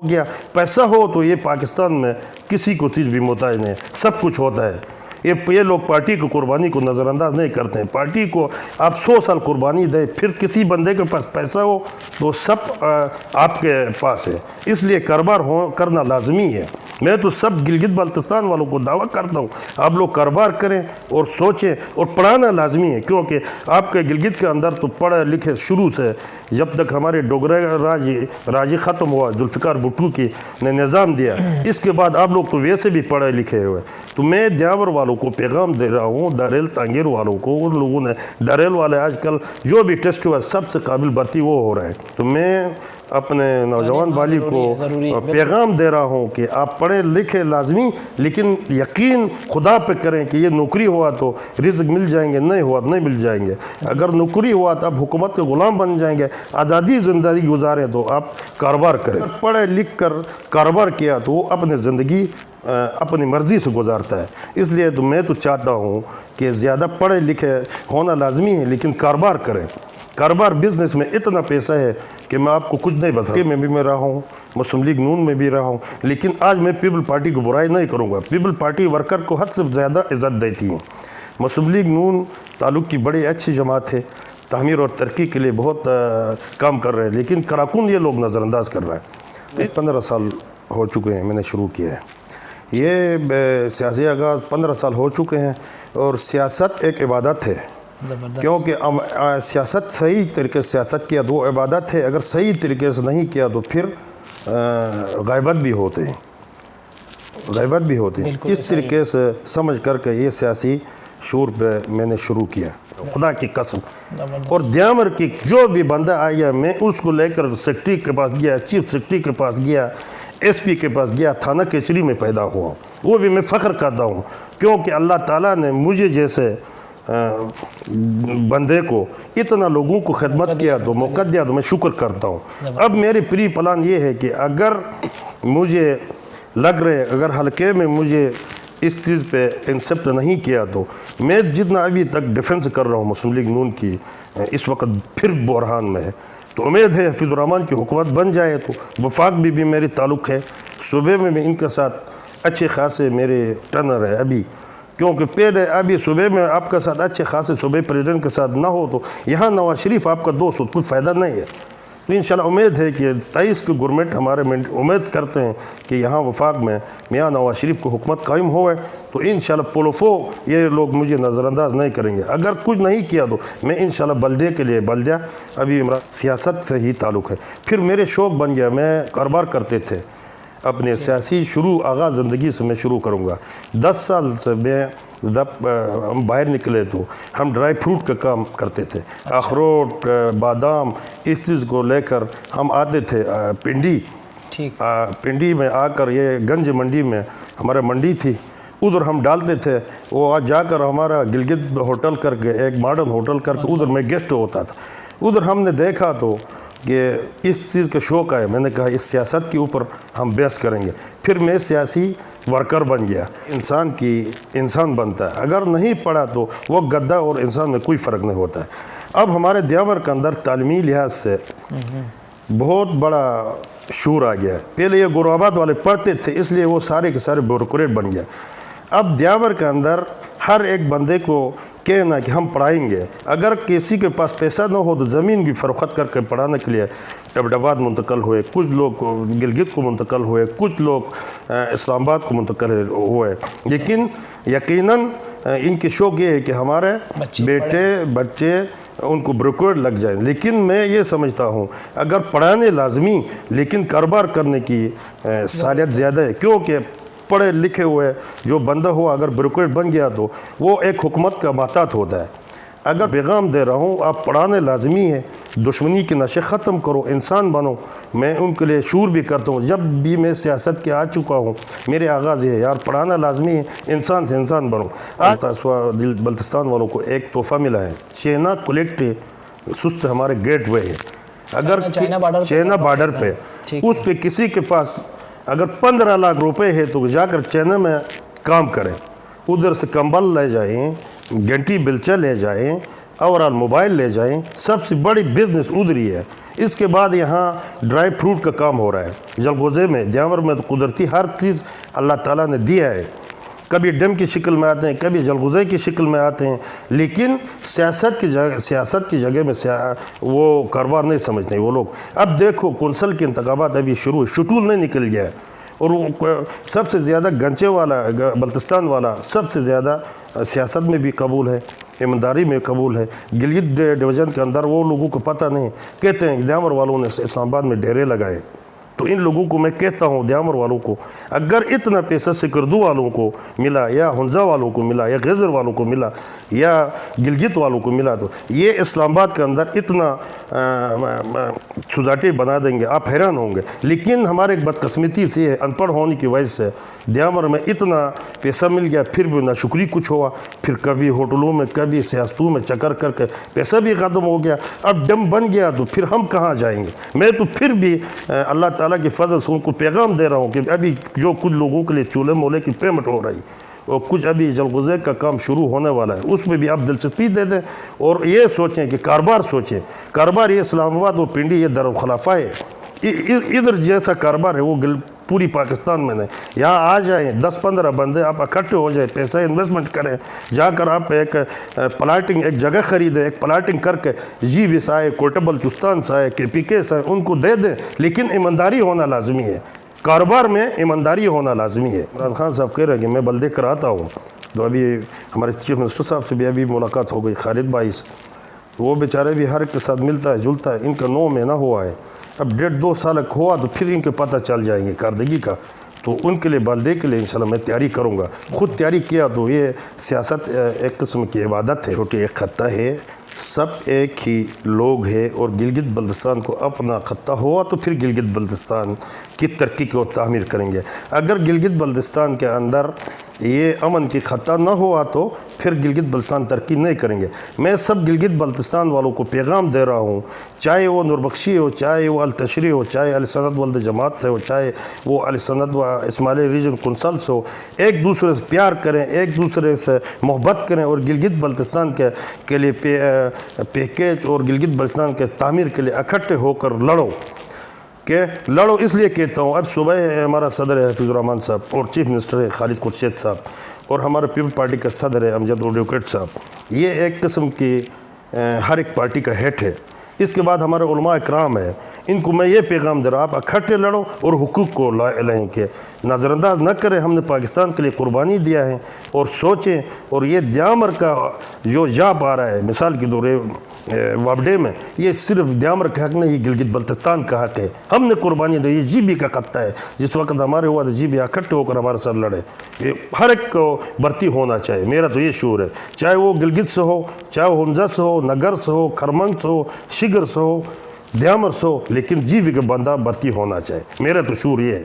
गया। पैसा हो तो ये पाकिस्तान में किसी को चीज़ भी मोहताज नहीं है, सब कुछ होता है। ये लोग पार्टी की कुर्बानी को नज़रअंदाज नहीं करते हैं। पार्टी को आप 100 साल कुर्बानी दें, फिर किसी बंदे के पास पैसा हो तो सब आपके पास है, इसलिए कारोबार करना लाजमी है। मैं तो सब गिलगित बल्तिस्तान वालों को दावा करता हूँ, आप लोग कारोबार करें और सोचें, और पढ़ाना लाजमी है, क्योंकि आपके गिलगित के अंदर तो पढ़े लिखे शुरू से, जब तक हमारे डोगरा राजी ख़त्म हुआ, जुल्फ़िकार भुट्टो की ने निज़ाम दिया, इसके बाद आप लोग तो वैसे भी पढ़े लिखे हुए। तो मैं द्यावर वालों को पैगाम दे रहा हूँ, दारेल तांगीर वालों को, उन लोगों ने दारेल वाले आजकल जो भी टेस्ट हुआ सबसे काबिल भर्ती वो हो रहा है। तो मैं अपने नौजवान बाली को पैगाम दे रहा हूँ कि आप पढ़े लिखे लाजमी, लेकिन यकीन खुदा पे करें कि ये नौकरी हुआ तो रिज़्क मिल जाएंगे, नहीं हुआ तो नहीं मिल जाएंगे। अगर नौकरी हुआ तो आप हुकूमत के ग़ुलाम बन जाएंगे, आज़ादी ज़िंदगी गुजारें तो आप कारोबार करें। पढ़े लिख कर कारोबार किया तो वो अपनी ज़िंदगी अपनी मर्ज़ी से गुजारता है। इसलिए तो मैं तो चाहता हूँ कि ज़्यादा पढ़े लिखे होना लाजमी है, लेकिन कारोबार करें। कारोबार बिज़नेस में इतना पैसा है कि मैं आपको कुछ नहीं बता। में भी मैं रहा हूँ, मुस्लिम लीग नून में भी रहा हूँ, लेकिन आज मैं पीपल पार्टी को बुराई नहीं करूँगा। पीपल पार्टी वर्कर को हद से ज़्यादा इज़्ज़त देती है। मुस्लिम लीग नून ताल्लुक़ की बड़ी अच्छी जमात है, तामीर और तरक्की के लिए बहुत काम कर रहे हैं, लेकिन कराकुन ये लोग नज़रअंदाज कर रहे हैं। 15 साल हो चुके हैं मैंने शुरू किया है, ये सियासी आगाज़ 15 साल हो चुके हैं, और सियासत एक इबादत है, क्योंकि सियासत सही तरीके से सियासत किया तो वो इबादत है, अगर सही तरीके से नहीं किया तो फिर ग़ैबत भी होते हैं, ग़ैबत भी होते हैं। इस तरीके से समझ करके ये सियासी शूर पे मैंने शुरू किया, खुदा की कसम। और द्यावर की जो भी बंदा आया मैं उसको लेकर सेक्रेटरी के पास गया, चीफ सेक्रेटरी के पास गया, एसपी के पास गया, थाना केचरी में पैदा हुआ, वो भी मैं फ़ख्र करता हूँ, क्योंकि अल्लाह ताला ने मुझे जैसे बंदे को इतना लोगों को खिदमत किया तो मौका दिया, तो मैं शुक्र करता हूँ। अब मेरी प्री प्लान ये है कि अगर मुझे लग रहे, अगर हल्के में मुझे इस चीज़ पे एक्सेप्ट नहीं किया तो मैं जितना अभी तक डिफेंस कर रहा हूँ मुस्लिम लीग नून की, इस वक्त फिर बहरान में है, तो उम्मीद है हफीज़ुर रहमान की हुकूमत बन जाए तो वफाक भी मेरी ताल्लुक़ है। सूबे में इनके साथ अच्छे खासे मेरे टनर है अभी, क्योंकि पहले अभी सूबे में आपके साथ अच्छे खासे सूबे प्रेसिडेंट के साथ ना हो तो यहाँ नवाज शरीफ आपका दोस्त हो, कोई फ़ायदा नहीं है। तो इंशाल्लाह उम्मीद है कि 23 की गवर्नमेंट हमारे उम्मीद करते हैं कि यहाँ वफाक में मियाँ नवाज शरीफ को हुकूमत कायम होए, तो इंशाल्लाह पोलोफो ये लोग मुझे नज़रअंदाज नहीं करेंगे। अगर कुछ नहीं किया तो मैं इंशाल्लाह बल्दे के लिए, बल्दिया अभी मेरा सियासत से ही ताल्लुक़ है, फिर मेरे शौक़ बन गया, मैं कारोबार करते थे अपने सियासी शुरू आगाज़ ज़िंदगी से मैं शुरू करूँगा। 10 साल से मैं जब हम बाहर निकले तो हम ड्राई फ्रूट का काम करते थे, अखरोट, बादाम, इस चीज़ को लेकर हम आते थे पिंडी। पिंडी में आकर, ये गंज मंडी में हमारा मंडी थी, उधर हम डालते थे। वो आज जाकर हमारा गिलगित होटल करके, एक मॉडर्न होटल करके, उधर मैं गेस्ट होता था। उधर हमने देखा तो कि इस चीज़ का शौक़ है, मैंने कहा इस सियासत के ऊपर हम बहस करेंगे। फिर मैं सियासी वर्कर बन गया। इंसान बनता है, अगर नहीं पढ़ा तो वो गद्दा और इंसान में कोई फ़र्क नहीं होता है। अब हमारे द्यावर के अंदर तालीमी लिहाज से बहुत बड़ा शूर आ गया है। पहले ये गुरबात वाले पढ़ते थे, इसलिए वो सारे के सारे ब्यूरोक्रेट बन गया। अब द्यावर के अंदर हर एक बंदे को कहना कि हम पढ़ाएंगे, अगर किसी के पास पैसा न हो तो ज़मीन भी फ़रोख्त करके पढ़ाने के लिए टबडाबाद मुंतकल हुए, कुछ लोग गिलगित को मुंतकल हुए, कुछ लोग इस्लामाबाद को मुंतकल हुए। लेकिन यकीनन इनकी शौक़ ये है कि हमारे बच्चे उनको ब्रोकरेट लग जाए। लेकिन मैं ये समझता हूँ अगर पढ़ाने लाजमी, लेकिन कारोबार करने की सालियत ज़्यादा है, क्योंकि पढ़े लिखे हुए जो बंदा हो अगर ब्यूरोक्रेट बन गया तो वो एक हुकूमत का महतात होता है। अगर पैगाम दे रहा हूँ आप पढ़ाने लाजमी है, दुश्मनी के नशे ख़त्म करो, इंसान बनो। मैं उनके लिए शूर भी करता हूँ, जब भी मैं सियासत के आ चुका हूँ मेरे आगाज़ है यार पढ़ाना लाजमी है, इंसान से इंसान बनो। आज बल्तिस्तान वालों को एक तोहफ़ा मिला है, चेना कलेक्ट सुस्त हमारे गेट वे है, अगर चाइना बॉर्डर पे उस पर किसी के पास अगर 15 लाख रुपए है तो जाकर चाइना में काम करें, उधर से कंबल ले जाएं, घंटी बिलचा ले जाएं, ओवरऑल मोबाइल ले जाएं, सबसे बड़ी बिजनेस उधर ही है। इसके बाद यहाँ ड्राई फ्रूट का काम हो रहा है जलगोज़े में, द्यावर में तो कुदरती हर चीज़ अल्लाह ताला ने दिया है। कभी डैम की शक्ल में आते हैं, कभी जलगोज़े की शक्ल में आते हैं, लेकिन सियासत की जगह में वो कारोबार नहीं समझते वो लोग। अब देखो कौंसल के इंतखाबात अभी शुरू, शटूल नहीं निकल गया है, और वो सबसे ज़्यादा गंचे वाला बल्तिस्तान वाला सबसे ज़्यादा सियासत में भी कबूल है, ईमानदारी में कबूल है। गिलगित डिवीज़न के अंदर वो लोगों को पता नहीं, कहते हैं द्यावर वालों ने इस्लामाबाद में डेरे लगाए। तो इन लोगों को मैं कहता हूँ, द्यावर वालों को, अगर इतना पैसा सिकरदू वालों को मिला, या हुंजा वालों को मिला, या गज़र वालों को मिला, या गिलगित वालों को मिला, तो ये इस्लामाबाद के अंदर इतना सोसाइटी बना देंगे, आप हैरान होंगे। लेकिन हमारे एक बदकिस्मती से, अनपढ़ होने की वजह से द्यावर में इतना पैसा मिल गया, फिर भी नाशुक्री कुछ हुआ, फिर कभी होटलों में, कभी सियासतों में चक्कर करके पैसा भी ख़त्म हो गया। अब डम बन गया तो फिर हम कहाँ जाएंगे? मैं तो फिर भी अल्लाह ताला के फजल से उनको पैगाम दे रहा हूँ कि अभी जो कुछ लोगों के लिए चूल्हे मोले की पेमेंट हो रही, और कुछ अभी जलगोज़े का काम शुरू होने वाला है, उसमें भी आप दिलचस्पी दे दें और ये सोचें कि कारोबार सोचें। कारोबार ये इस्लामाबाद और पिंडी ये दारुल खिलाफा है, इधर जैसा कारोबार है वो पूरी पाकिस्तान में नहीं। यहाँ आ जाएँ 10-15 बंदे, आप इकट्ठे हो जाए, पैसा इन्वेस्टमेंट करें, जाकर आप एक प्लाटिंग, एक जगह ख़रीदें, एक प्लाटिंग करके जी से आए, कोर्टेबल चुस्तान से आए, KPK से उनको दे दें। लेकिन ईमानदारी होना लाजमी है, कारोबार में ईमानदारी होना लाजमी है। इमरान खान साहब कह रहे हैं कि मैं बल्दे कराता हूँ, तो अभी हमारे चीफ मिनिस्टर साहब से भी अभी मुलाकात हो गई, खालिद भाई से, वो बेचारे भी हर एक के साथ मिलता है जुलता है। इनका 9 महीना हुआ है, अब 1.5-2 साल हुआ तो फिर इनके पता चल जाएंगे कारदगी का। तो उनके लिए बल्दे के लिए इंशाल्लाह मैं तैयारी करूँगा। खुद तैयारी किया तो ये सियासत एक किस्म की इबादत है। छोटी एक खत्ता है, सब एक ही लोग हैं, और गिलगित बल्तिस्तान को अपना खत्ता हुआ तो फिर गिलगित बल्तिस्तान की तरक्की को तामीर करेंगे। अगर गिलगित बल्तिस्तान के अंदर ये अमन की खत्ता न हुआ तो फिर गिलगित बल्तिस्तान तरक्की नहीं करेंगे। मैं सब गिलगित बल्तिस्तान वालों को पैगाम दे रहा हूँ, चाहे वो नूरबख्शी हो, चाहे वो अल-तशरी हो, चाहे अहले सन्नत वल जमात से हो, चाहे वो अहले सन्नत व इस्माइली रीजन कौंसल से हो, एक दूसरे से प्यार करें, एक दूसरे से मोहब्बत करें, और गिलगित बल्तिस्तान के लिए पैकेज और गिलगित बल्तिस्तान के तामीर के लिए इकट्ठे होकर लड़ो। इसलिए कहता हूँ, अब सुबह हमारा सदर है हफीज़ुर रहमान साहब, और चीफ मिनिस्टर है खालिद खुर्शीद साहब, और हमारे पीपल पार्टी का सदर है अमजद एडवोकेट साहब, ये एक किस्म की हर एक पार्टी का हेड है। इसके बाद हमारे उलमा इकराम है, इनको मैं ये पैगाम दे रहा हूँ, आप इकट्ठे लड़ो और हुकूक को लाएं के नज़रअंदाज न करें। हमने पाकिस्तान के लिए कुर्बानी दिया है, और सोचें। और ये द्यामर का जो जाप आ रहा है मिसाल के दौरे वापडे में, ये सिर्फ द्यामर का हक नहीं, गिलगित बल्तिस्तान का हक है। हमने कुर्बानी दी, ये GB का खत्ता है। जिस वक्त हमारे हुआ तो GB इकट्ठे होकर हमारे साथ लड़े। ये हर एक को भर्ती होना चाहिए, मेरा तो ये शूर है, चाहे वो गिलगित से हो, चाहे वो हुंजा से हो, नगर से हो, खरमंग से हो, शिगर से हो, द्यामर से हो, लेकिन GB का बंदा भर्ती होना चाहिए। मेरा तो शूर ये है।